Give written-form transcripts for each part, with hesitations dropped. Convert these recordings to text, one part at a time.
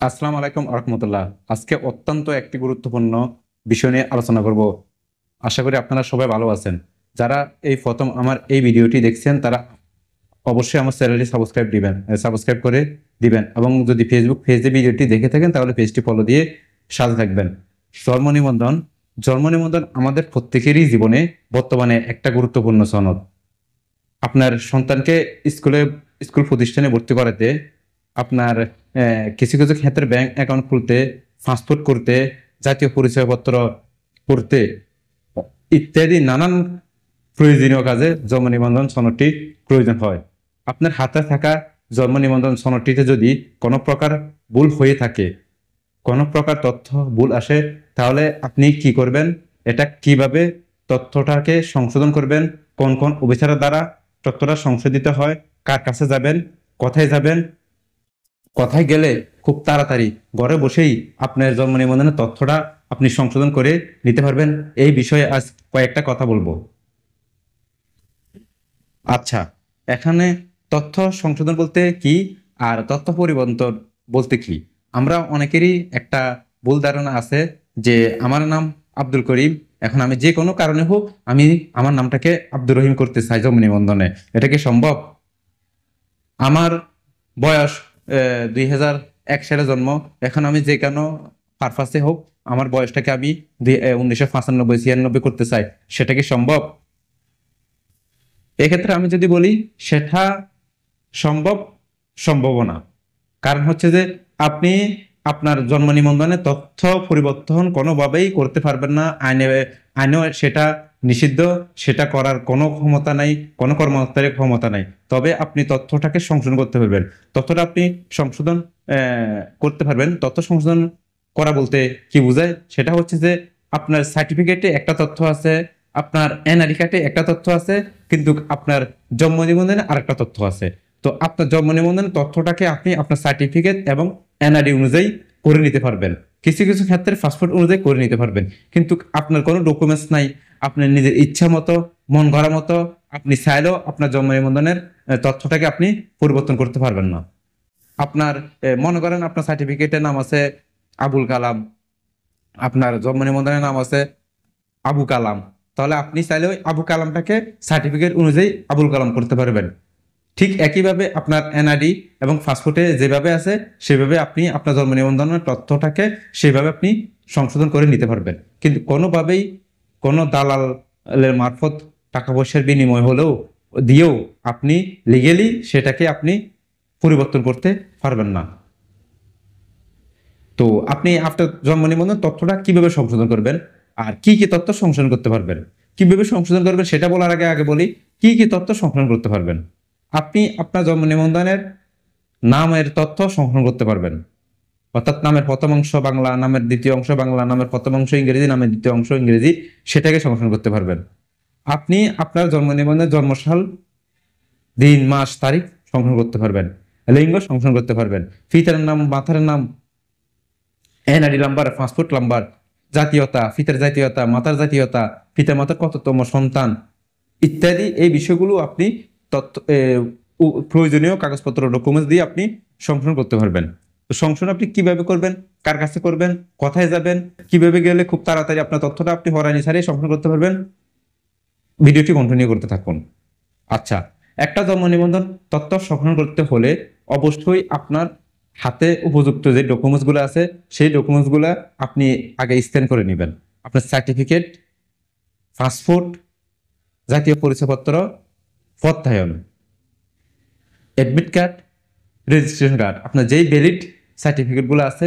আসসালামু আলাইকুম রহমতুল্লাহ। আজকে অত্যন্ত একটি গুরুত্বপূর্ণ বিষয় নিয়ে আলোচনা করব। আশা করি আপনারা সবাই ভালো আছেন। যারা এই প্রথম আমার এই ভিডিওটি দেখছেন তারা অবশ্যই আমার চ্যানেলটি সাবস্ক্রাইব করে দিবেন, এবং যদি ফেসবুক পেজে ভিডিওটি দেখে থাকেন তাহলে পেজটি ফলো দিয়ে সাথে থাকবেন। জন্ম নিবন্ধন জন্ম নিবন্ধন আমাদের প্রত্যেকেরই জীবনে বর্তমানে একটা গুরুত্বপূর্ণ সনদ। আপনার সন্তানকে স্কুল প্রতিষ্ঠানে ভর্তি করাতে, আপনার কিছু কিছু ক্ষেত্রে ব্যাংক অ্যাকাউন্ট খুলতে, পাসপোর্ট করতে, জাতীয় পরিচয়পত্র করতে ইত্যাদি নানান প্রয়োজনীয় কাজে জন্ম নিবন্ধন সনদটি প্রয়োজন হয়। আপনার হাতে থাকা জন্ম নিবন্ধন সনদটিতে যদি কোনো প্রকার ভুল হয়ে থাকে, কোনো প্রকার তথ্য ভুল আসে, তাহলে আপনি কি করবেন, এটা কিভাবে তথ্যটাকে সংশোধন করবেন, কোন কোন অফিসারের দ্বারা তথ্যটা সংশোধিত হয়, কার কাছে যাবেন, কোথায় যাবেন, কোথায় গেলে খুব তাড়াতাড়ি ঘরে বসেই আপনার জন্ম নিবন্ধনের তথ্যটা আপনি সংশোধন করে নিতে পারবেন, এই বিষয়ে আজ কয়েকটা কথা বলবো। আচ্ছা, এখানে তথ্য সংশোধন বলতে কি আর তথ্য পরিবর্তন বলতে কি? আমরা অনেকেরই একটা ভুল ধারণা আছে যে আমার নাম আব্দুল করিম, এখন আমি যে কোনো কারণে হোক আমি আমার নামটাকে আব্দুর রহিম করতে চাই জন্ম নিবন্ধনে। এটা কি সম্ভব? আমার বয়স 2001 সালে জন্ম, এখন আমি যে কোনো পারপাসে হোক আমার বয়সটাকে আমি 1995-96 করতে চাই, সেটা কি সম্ভব? এক্ষেত্রে আমি যদি বলি সেটা সম্ভব, সম্ভাবনা। কারণ হচ্ছে যে আপনি আপনার জন্ম নিবন্ধনে তথ্য পরিবর্তন কোনোভাবেই করতে পারবেন না। আইনে সেটা নিষিদ্ধ, সেটা করার কোনো ক্ষমতা নাই, কোনো কর্মকর্তার ক্ষমতা নাই। তবে আপনি তথ্যটাকে সংশোধন করতে পারবেন। তথ্যটা আপনি সংশোধন করতে পারবেন। তথ্য সংশোধন করা বলতে কি বোঝায়? সেটা হচ্ছে যে আপনার সার্টিফিকেটে একটা তথ্য আছে, আপনার এনআইডি কার্ডে একটা তথ্য আছে, কিন্তু আপনার জন্ম নিবন্ধনে আরেকটা তথ্য আছে। তো আপনার জন্ম নিবন্ধন তথ্যটাকে আপনি আপনার সার্টিফিকেট এবং এনআইডি অনুযায়ী করে নিতে পারবেন। কিছু কিছু ক্ষেত্রে পাসপোর্ট অনুযায়ী করে নিতে পারবেন, কিন্তু আপনার কোনো ডকুমেন্টস নাই, আপনার নিজের ইচ্ছা মতো মন গড়া মতো আপনি চাইলেও আপনার জন্ম নিবন্ধনের তথ্যটাকে আপনি পরিবর্তন করতে পারবেন না। আপনার মনে করেন আপনার সার্টিফিকেটের নাম আছে আবুল কালাম, আপনার জন্ম নিবন্ধনের নাম আছে আবু কালাম, তাহলে আপনি চাইলে ওই আবু কালামটাকে সার্টিফিকেট অনুযায়ী আবুল কালাম করতে পারবেন। ঠিক একইভাবে আপনার এনআইডি এবং পাসপোর্টে যেভাবে আছে সেভাবে আপনি আপনার জন্ম নিবন্ধনের তথ্যটাকে সেভাবে আপনি সংশোধন করে নিতে পারবেন। কিন্তু কোনোভাবেই কোনো দালালের মারফত টাকা পয়সার বিনিময় হলেও দিয়েও আপনি লিগেলি সেটাকে আপনি পরিবর্তন করতে পারবেন না। তো আপনি আপনার জন্ম নিবন্ধন তথ্যটা কিভাবে সংশোধন করবেন আর কি কি তথ্য সংশোধন করতে পারবেন, কিভাবে সংশোধন করবেন সেটা বলার আগে আগে বলি কি কি তথ্য সংশোধন করতে পারবেন। আপনি আপনার জন্ম নিবন্ধনের নামের তথ্য সংশোধন করতে পারবেন, অর্থাৎ নামের প্রথম অংশ বাংলা, নামের দ্বিতীয় অংশ বাংলা, নামের প্রথম অংশ ইংরেজি, নামের দ্বিতীয় অংশ ইংরেজি, সেটাকে সংশোধন করতে পারবেন। আপনি আপনার জন্ম নিবন্ধনের জন্মসাল, দিন, মাস, তারিখ সংশোধন করতে পারবেন। লিঙ্গ সংশোধন করতে পারবেন। পিতার নাম, মাতার নাম, এনআইডি নাম্বার, পাসপোর্ট নাম্বার, জাতীয়তা, পিতার জাতীয়তা, মাতার জাতীয়তা, পিতা মাতার কততম সন্তান ইত্যাদি এই বিষয়গুলো আপনি তথ্য প্রয়োজনীয় কাগজপত্র ডকুমেন্টস দিয়ে আপনি সংশোধন করতে পারবেন। তো সংশোধন আপনি কিভাবে করবেন, কার কাছে করবেন, কোথায় যাবেন, কিভাবে গেলে খুব তাড়াতাড়ি আপনার তথ্যটা আপনি হয়রানি ছাড়াই সংশোধন করতে পারবেন, ভিডিওটি কন্টিনিউ করতে থাকুন। আচ্ছা, একটা জন্ম নিবন্ধন তথ্য সংশোধন করতে হলে অবশ্যই আপনার হাতে উপযুক্ত যে ডকুমেন্টসগুলো আছে সেই ডকুমেন্টসগুলো আপনি আগে স্ক্যান করে নেবেন। আপনার সার্টিফিকেট, পাসপোর্ট, জাতীয় পরিচয়পত্র, প্রত্যয়ন, অ্যাডমিট কার্ড, রেজিস্ট্রেশন কার্ড, আপনার যেই ভ্যালিড সার্টিফিকেটগুলো আছে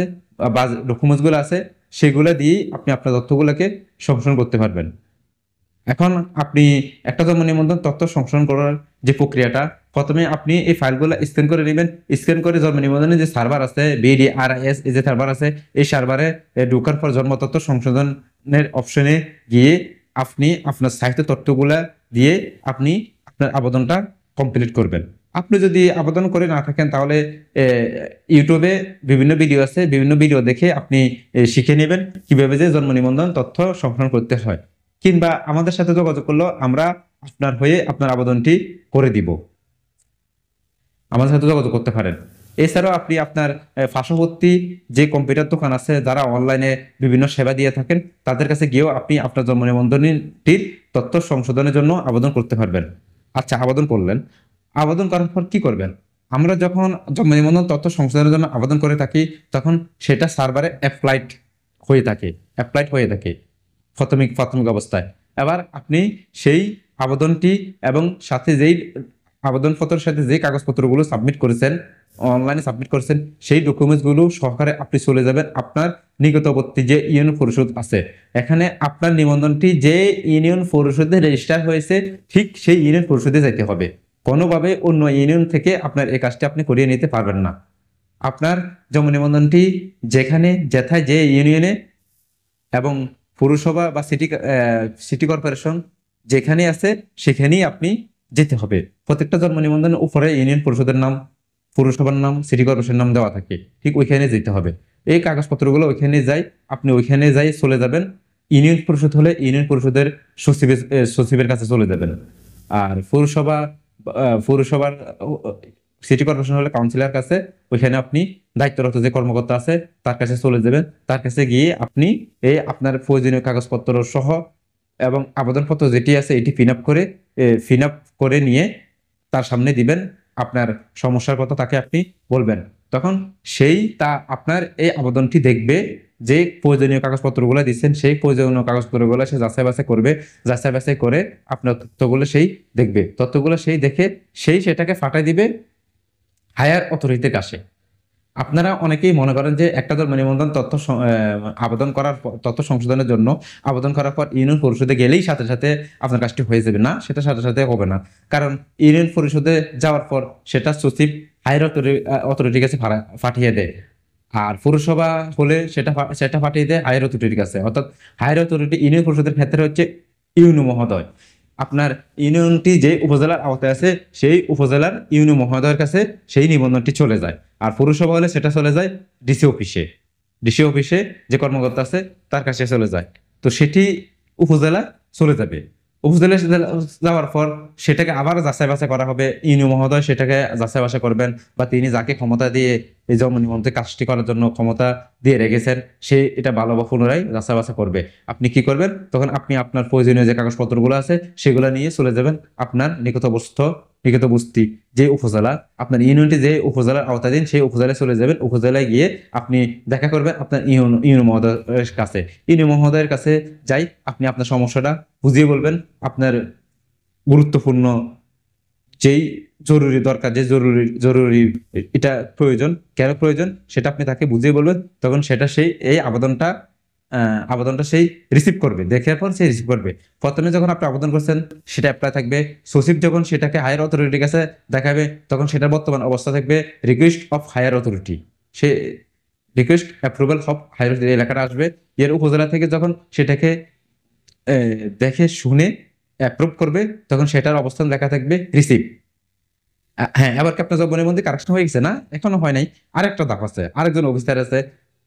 বা ডকুমেন্টসগুলো আছে সেগুলো দিয়েই আপনি আপনার তথ্যগুলোকে সংশোধন করতে পারবেন। এখন আপনি একটা জন্ম নিবন্ধন তথ্য সংশোধন করার যে প্রক্রিয়াটা, প্রথমে আপনি এই ফাইলগুলো স্ক্যান করে নেবেন। স্ক্যান করে জন্ম নিবন্ধনের যে সার্ভার আছে BDRIS, এই যে সার্ভার আছে, এই সার্ভারে ঢোকার পর জন্ম তথ্য সংশোধনের অপশনে গিয়ে আপনি আপনার সাহিত্য তথ্যগুলা দিয়ে আপনি আপনার আবেদনটা কমপ্লিট করবেন। আপনি যদি আবেদন করে না থাকেন তাহলে ইউটিউবে বিভিন্ন ভিডিও আছে, বিভিন্ন ভিডিও দেখে আপনি শিখে নেবেন কিভাবে যে জন্ম নিবন্ধন তথ্য সংশোধন করতে হয়, কিংবা আমাদের সাথে যোগাযোগ করলো আমরা আপনার হয়ে আপনার আবেদনটি করে দিব। আমাদের সাথে যোগাযোগ করতে পারেন। এছাড়াও আপনি আপনার পার্শ্ববর্তী যে কম্পিউটার দোকান আছে যারা অনলাইনে বিভিন্ন সেবা দিয়ে থাকেন তাদের কাছে গিয়েও আপনি আপনার জন্ম নিবন্ধনটির তথ্য সংশোধনের জন্য আবেদন করতে পারবেন। আচ্ছা, আবেদন করলেন, আবেদন করার পর কি করবেন? আমরা যখন জন্ম নিবন্ধন তথ্য সংশোধনের জন্য আবেদন করে থাকি তখন সেটা সার্ভারে অ্যাপ্লাইড হয়ে থাকে প্রাথমিক প্রাথমিক অবস্থায়। এবার আপনি সেই আবেদনটি এবং সাথে যেই আবেদনপত্রের সাথে যে কাগজপত্রগুলো সাবমিট করেছেন, অনলাইনে সাবমিট করেছেন, সেই ডকুমেন্টসগুলো সহকারে আপনি চলে যাবেন আপনার নিকটবর্তী যে ইউনিয়ন পরিষদ আছে। এখানে আপনার নিবন্ধনটি যে ইউনিয়ন পরিষদে রেজিস্টার হয়েছে ঠিক সেই ইউনিয়ন পরিষদে যেতে হবে। কোনোভাবে অন্য ইউনিয়ন থেকে আপনার এই কাজটি আপনি করিয়ে নিতে পারবেন না। আপনার জন্ম নিবন্ধনটি যেখানে যেথায় যে ইউনিয়নে এবং পৌরসভা বা সিটি কর্পোরেশন যেখানে আছে সেখানেই আপনি যেতে হবে। প্রত্যেকটা জন্ম নিবন্ধনের উপরে ইউনিয়ন পরিষদের নাম, পৌরসভার নাম, সিটি কর্পোরেশনের নাম দেওয়া থাকে, ঠিক ওইখানে যেতে হবে। এই কাগজপত্রগুলো ওইখানে যাই, আপনি ওইখানে যাই চলে যাবেন। ইউনিয়ন পরিষদ হলে ইউনিয়ন পরিষদের সচিবের কাছে চলে যাবেন। আর পৌরসভার সিটি কর্পোরেশন হলে কাউন্সিলর কাছে, ওইখানে আপনি দায়িত্বরত যে কর্মকর্তা আছে তার কাছে চলে যাবেন। তার কাছে গিয়ে আপনি এই আপনার প্রয়োজনীয় কাগজপত্র সহ এবং আবেদনপত্র যেটি আছে এটি ফিল আপ করে নিয়ে তার সামনে দিবেন। আপনার সমস্যার কথা তাকে আপনি বলবেন। তখন তা আপনার এই আবেদনটি দেখবে, যে প্রয়োজনীয় কাগজপত্রগুলো দিচ্ছেন সেই প্রয়োজনীয় কাগজপত্রগুলো সে যাচাই বাছাই করবে। যাচাই বাছাই করে আপনার তথ্যগুলো সেই দেখবে। তথ্যগুলো সেই দেখে সেটাকে পাঠিয়ে দিবে হায়ার অথরিটির কাছে। আপনারা অনেকেই মনে করেন যে একটা জন্ম নিবন্ধন আবেদন করার তথ্য সংশোধনের জন্য আবেদন করার পর ইউনিয়ন পরিষদে গেলেই সাথে সাথে আপনার কাজটি হয়ে যাবে। না, সেটা সাথে সাথে হবে না। কারণ ইউনিয়ন পরিষদে যাওয়ার পর সেটা সচিব হায়ার অথরিটির কাছে পাঠিয়ে দেয়। আর পৌরসভা হলে সেটা পাঠিয়ে দেয় হায়ার অথরিটির কাছে। অর্থাৎ হায়ার অথরিটি ইউনিয়ন পরিষদের ক্ষেত্রে হচ্ছে ইউনো মহোদয়। আপনার ইউনিয়নটি যে উপজেলার আওতায় আছে সেই উপজেলার ইউনো মহোদয়ের কাছে সেই নিবন্ধনটি চলে যায়। আর পৌরসভা হলে সেটা চলে যায় ডিসি অফিসে যে কর্মকর্তা আছে তার কাছে চলে যায়। তো সেটি উপজেলা চলে যাবে। উপজেলা যাওয়ার পর সেটাকে আবার যাচাই বাছাই করা হবে। ইউনো মহোদয় সেটাকে যাচাই বাছাই করবেন, বা তিনি যাকে ক্ষমতা দিয়ে এই জন্ম নিবন্ধন কাজটি করার জন্য ক্ষমতা দিয়ে রেখেছেন সে এটা ভালো বা পুনরায় যাচাই বাছাই করবে। আপনি কি করবেন? তখন আপনি আপনার প্রয়োজনীয় যে কাগজপত্রগুলো আছে সেগুলো নিয়ে চলে যাবেন আপনার নিকটবর্তী যে উপজেলা, আপনার ইউনিয়নটি যে উপজেলার আওতাধীন সেই উপজেলায় চলে যাবেন। উপজেলায় গিয়ে আপনি দেখা করবেন আপনার ইউনো মহোদয়ের কাছে। ইউনো মহোদয়ের কাছে যাই আপনি আপনার সমস্যাটা বুঝিয়ে বলবেন। আপনার গুরুত্বপূর্ণ যেই জরুরি এটা প্রয়োজন, কেন প্রয়োজন সেটা আপনি তাকে বুঝিয়ে বলবেন। তখন সেটা এই আবেদনটা সেই রিসিভ করবে। দেখার পর সে রিসিভ করবে। প্রথমে যখন আপনি আবেদন করছেন সেটা অ্যাপ্লাই থাকবে। সচিব যখন সেটাকে হায়ার অথরিটির কাছে দেখাবে তখন সেটার বর্তমান অবস্থা থাকবে রিকোয়েস্ট অফ হায়ার অথরিটি। সে request approval of higher authority লেখাটা আসবে। এর উপজেলা থেকে যখন সেটাকে দেখে শুনে অ্যাপ্রুভ করবে তখন সেটার অবস্থান লেখা থাকবে রিসিভ। হ্যাঁ, এবার কি আপনার জন্মের মধ্যে কারেকশন হয়ে গেছে? না, এখনো হয় নাই। আরেকটা ধাপ আছে, আরেকজন অফিসার আছে।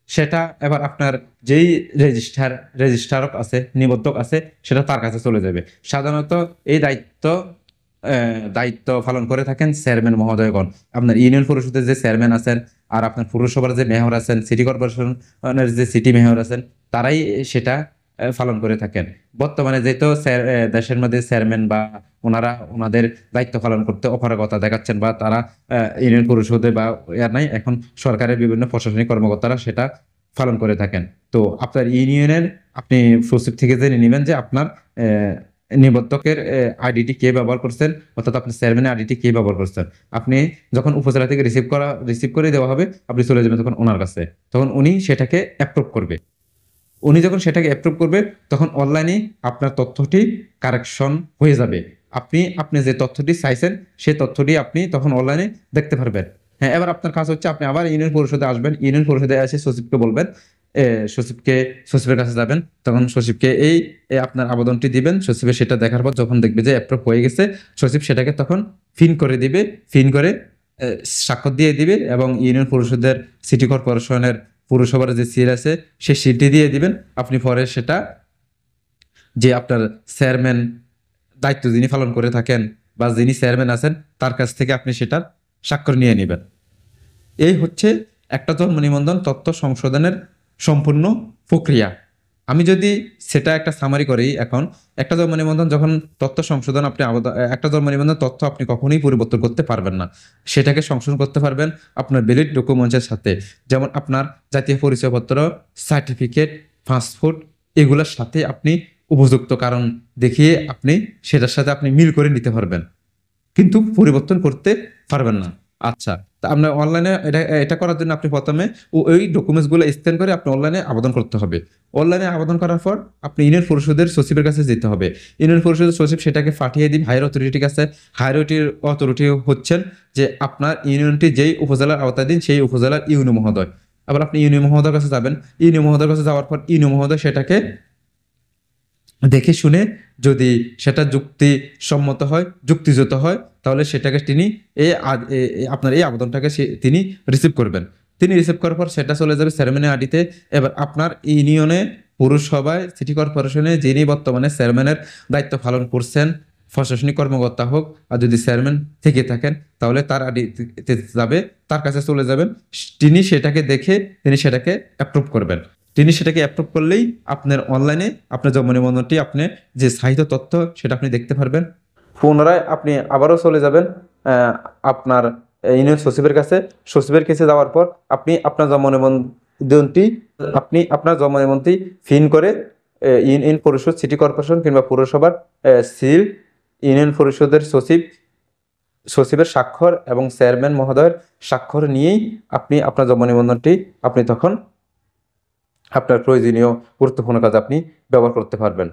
সেটা এবার আপনার যেই রেজিস্ট্রারক আছে, নিবন্ধক আছে, সেটা তার কাছে চলে যাবে। সাধারণত এই দায়িত্ব পালন করে থাকেন চেয়ারম্যান মহোদয়গণ। আপনার ইউনিয়ন পরিষদের যে চেয়ারম্যান আছেন আর আপনার পৌরসভার যে মেয়র আছেন, সিটি কর্পোরেশনের যে সিটি মেয়র আছেন, তারাই সেটা পালন করে থাকেন। বর্তমানে যেহেতু দেশের মধ্যে চেয়ারম্যান বা ওনাদের দায়িত্ব পালন করতে অপারগতা দেখাচ্ছেন, বা তারা ইউনিয়ন পরিষদে বা নাই, এখন সরকারের বিভিন্ন প্রশাসনিক কর্মকর্তারা সেটা পালন করে থাকেন। তো আপনার ইউনিয়নের আপনি সচিব থেকে জেনে নেবেন যে আপনার নিবন্ধকের আইডিটি কে ব্যবহার করছেন, অর্থাৎ আপনার চেয়ারম্যানের আইডিটি কে ব্যবহার করছেন। আপনি যখন উপজেলা থেকে রিসিভ করে দেওয়া হবে আপনি চলে যাবেন তখন ওনার কাছে। তখন উনি সেটাকে অ্যাপ্রুভ করবে। উনি যখন সেটাকে অ্যাপ্রুভ করবে তখন অনলাইনে আপনার তথ্যটি কারেকশন হয়ে যাবে। আপনি যে তথ্যটি চাইছেন সেই তথ্যটি আপনি তখন অনলাইনে দেখতে পারবেন। হ্যাঁ, এবার আপনার কাজ হচ্ছে আপনি আবার ইউনিয়ন পরিষদে আসবেন। ইউনিয়ন পরিষদে এসে সচিবকে বলবেন, সচিবের কাছে যাবেন। তখন সচিবকে আপনার আবেদনটি দিবেন। সচিবের সেটা দেখার পর যখন দেখবে যে অ্যাপ্রুভ হয়ে গেছে, সচিব সেটাকে তখন ফিন করে দিবে। ফিন করে স্বাক্ষর দিয়ে দিবে এবং ইউনিয়ন পরিষদের সিটি কর্পোরেশনের পৌরসভার যে সিল আছে সে সিলটি দিয়ে দিবেন। আপনি পরে সেটা যে আপনার চেয়ারম্যান দায়িত্ব যিনি পালন করে থাকেন বা যিনি চেয়ারম্যান আছেন তার কাছ থেকে আপনি সেটার স্বাক্ষর নিয়ে নেবেন। এই হচ্ছে একটা জন্ম নিবন্ধন তথ্য সংশোধনের সম্পূর্ণ প্রক্রিয়া। আমি যদি সেটা একটা সামারি করি, এখন একটা জন্ম নিবন্ধন যখন তথ্য সংশোধন আপনি একটা জন্ম নিবন্ধন তথ্য আপনি কখনোই পরিবর্তন করতে পারবেন না। সেটাকে সংশোধন করতে পারবেন আপনার ভ্যালিড ডকুমেন্টসের সাথে, যেমন আপনার জাতীয় পরিচয়পত্র, সার্টিফিকেট, পাসপোর্ট, এগুলোর সাথে আপনি উপযুক্ত কারণ দেখিয়ে আপনি সেটার সাথে আপনি মিল করে নিতে পারবেন, কিন্তু পরিবর্তন করতে পারবেন না। আচ্ছা, তা আপনার অনলাইনে এটা করার জন্য আপনি প্রথমে ওই ডকুমেন্টসগুলো স্ক্যান করে আপনি অনলাইনে আবেদন করতে হবে। অনলাইনে আবেদন করার পর আপনি ইউনিয়ন পরিষদের সচিবের কাছে যেতে হবে। ইউনিয়ন পরিষদের সচিব সেটাকে পাঠিয়ে দিন হায়ার অথরিটির কাছে। হায়ার অথরিটি হচ্ছেন যে আপনার ইউনিয়নটি যেই উপজেলার আওতাধীন সেই উপজেলার ইউনিয়ন মহোদয়। আবার আপনি ইউনিয়ন মহোদয়ের কাছে যাবেন। ইউনিয়ন মহোদয়ের কাছে যাওয়ার পর ইউনিয়ন মহোদয় সেটাকে দেখে শুনে যদি সেটা যুক্তিসম্মত হয়, যুক্তিযুক্ত হয়, তাহলে সেটাকে তিনি আপনার এই আবেদনটাকে তিনি রিসিভ করবেন। তিনি রিসিভ করার পর সেটা চলে যাবে চেয়ারম্যানের আইডিতে। এবার আপনার ইউনিয়নে, পৌরসভায়, সিটি কর্পোরেশনে যিনি বর্তমানে চেয়ারম্যানের দায়িত্ব পালন করছেন, প্রশাসনিক কর্মকর্তা হোক, আর যদি চেয়ারম্যান থেকে থাকেন তাহলে তার আইডিতে যাবে, তার কাছে চলে যাবেন। তিনি সেটাকে দেখে তিনি সেটাকে অ্যাপ্রুভ করবেন। তিনি সেটাকে অ্যাপ্রুভ করলেই আপনার অনলাইনে আপনার জন্ম নিবন্ধনটি আপনি যে সাহিত্য তথ্য সেটা আপনি দেখতে পারবেন। পুনরায় আপনি আবারও চলে যাবেন আপনার ইউনিয়ন সচিবের কাছে। সচিবের কাছে যাওয়ার পর আপনি আপনার জন্ম নিবন্ধনটি ফিল করে ইউনিয়ন পরিষদ, সিটি কর্পোরেশন কিংবা পৌরসভার সিল, ইউনিয়ন পরিষদের সচিবের স্বাক্ষর এবং চেয়ারম্যান মহোদয়ের স্বাক্ষর নিয়েই আপনি আপনার জন্ম নিবন্ধনটি আপনি তখন আপনার প্রয়োজনীয় গুরুত্বপূর্ণ কাজ আপনি ব্যবহার করতে পারবেন।